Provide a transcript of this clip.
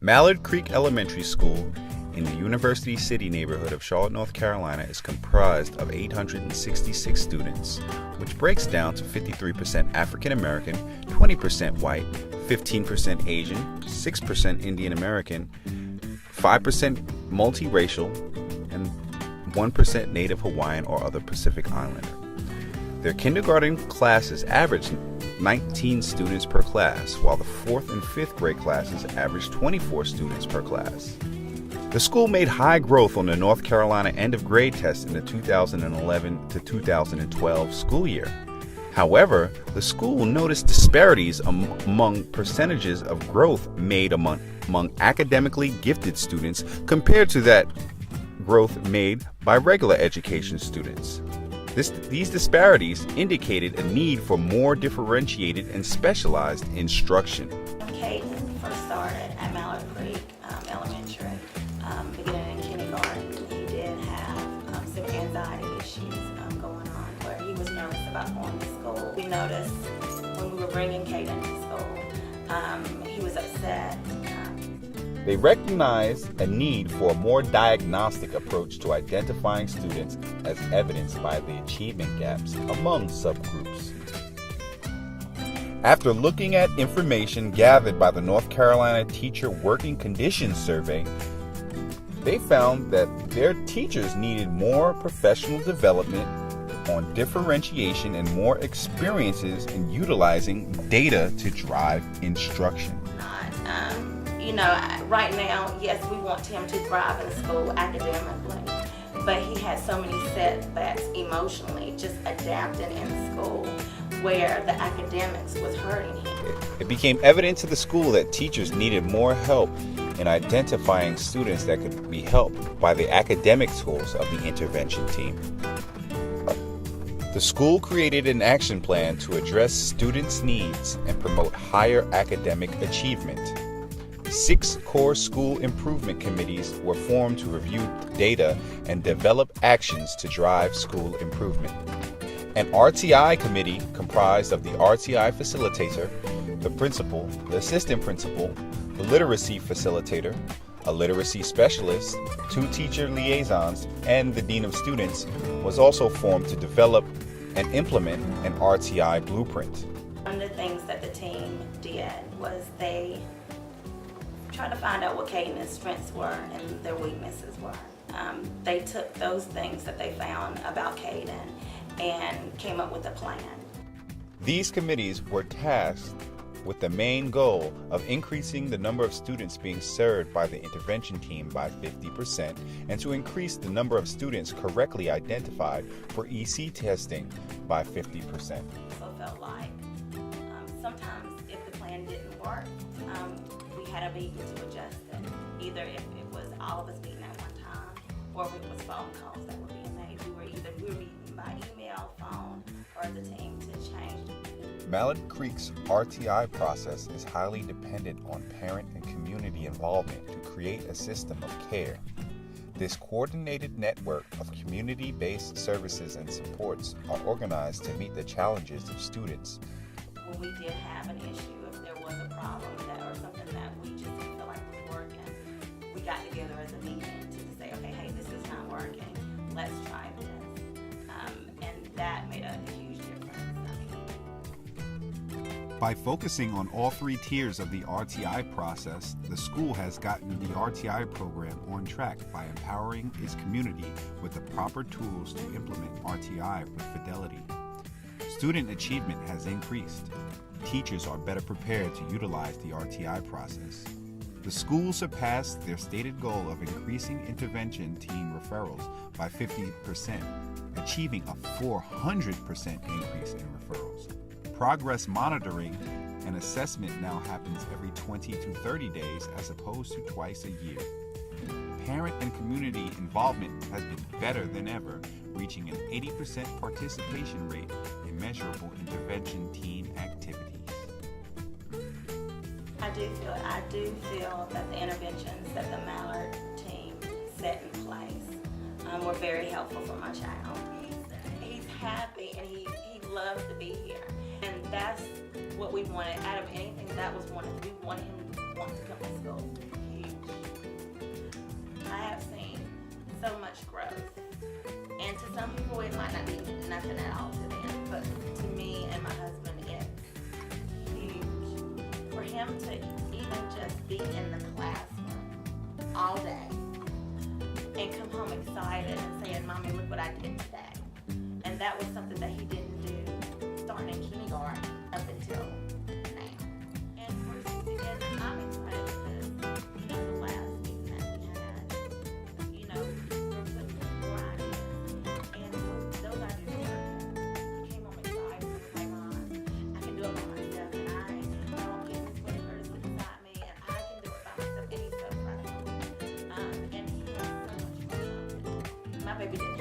Mallard Creek Elementary School in the University City neighborhood of Charlotte, North Carolina is comprised of 866 students, which breaks down to 53% African American, 20% white, 15% Asian, 6% Indian American, 5% multiracial, and 1% Native Hawaiian or other Pacific Islander. Their kindergarten classes average 19 students per class, while the 4th and 5th grade classes average 24 students per class. The school made high growth on the North Carolina end of grade test in the 2011 to 2012 school year. However, the school noticed disparities among percentages of growth made among academically gifted students compared to that growth made by regular education students. These disparities indicated a need for more differentiated and specialized instruction. Caden first started at Mallard Creek Elementary, beginning in kindergarten. He did have some anxiety issues going on where he was nervous about going to school. We noticed when we were bringing Caden to school, he was upset. They recognized a need for a more diagnostic approach to identifying students as evidenced by the achievement gaps among subgroups. After looking at information gathered by the North Carolina Teacher Working Conditions Survey, they found that their teachers needed more professional development on differentiation and more experiences in utilizing data to drive instruction. Right now, yes, we want him to thrive in school academically, but he had so many setbacks emotionally, just adapting in school, where the academics was hurting him. It became evident to the school that teachers needed more help in identifying students that could be helped by the academic tools of the intervention team. The school created an action plan to address students' needs and promote higher academic achievement. 6 core school improvement committees were formed to review data and develop actions to drive school improvement. An RTI committee comprised of the RTI facilitator, the principal, the assistant principal, the literacy facilitator, a literacy specialist, 2 teacher liaisons, and the dean of students was also formed to develop and implement an RTI blueprint. One of the things that the team did was they tried to find out what Caden's strengths were and their weaknesses were. They took those things that they found about Caden and came up with a plan. These committees were tasked with the main goal of increasing the number of students being served by the intervention team by 50% and to increase the number of students correctly identified for EC testing by 50%. So it felt like sometimes if the plan didn't work, we had a meeting to adjust it. Either if it was all of us meeting at one time or if it was phone calls that were being made. We were meeting by email, phone, or as a team to change. Mallard Creek's RTI process is highly dependent on parent and community involvement to create a system of care. This coordinated network of community-based services and supports are organized to meet the challenges of students. When we did have an issue, if there was a problem or something that we just didn't feel like was working, we got together as a meeting to say, okay, hey, this is not working, let's try this. And that made a huge difference. By focusing on all 3 tiers of the RTI process, the school has gotten the RTI program on track by empowering its community with the proper tools to implement RTI with fidelity. Student achievement has increased. Teachers are better prepared to utilize the RTI process. The school surpassed their stated goal of increasing intervention team referrals by 50%, achieving a 400% increase in referrals. Progress monitoring and assessment now happens every 20 to 30 days as opposed to twice a year. Parent and community involvement has been better than ever, reaching an 80% participation rate in measurable intervention team activities. I do feel that the interventions that the Mallard team set in place were very helpful for my child. He's happy and he loves to be here. And that's what we wanted out of anything that was wanted. We wanted him to want to come to school. He nothing at all to them. But to me and my husband, it's huge. For him to even just be in the classroom all day and come home excited and saying, Mommy, look what I did today. And that was something that he didn't do starting in kindergarten up until now. And I'm excited because, the last season that we had, we're putting more ideas. And those ideas are working. He came home excited and was like, Mom, I can do it by myself. And I don't get this one person beside me. And I can do it by myself. And he's so proud of me. And he has so much fun. My baby didn't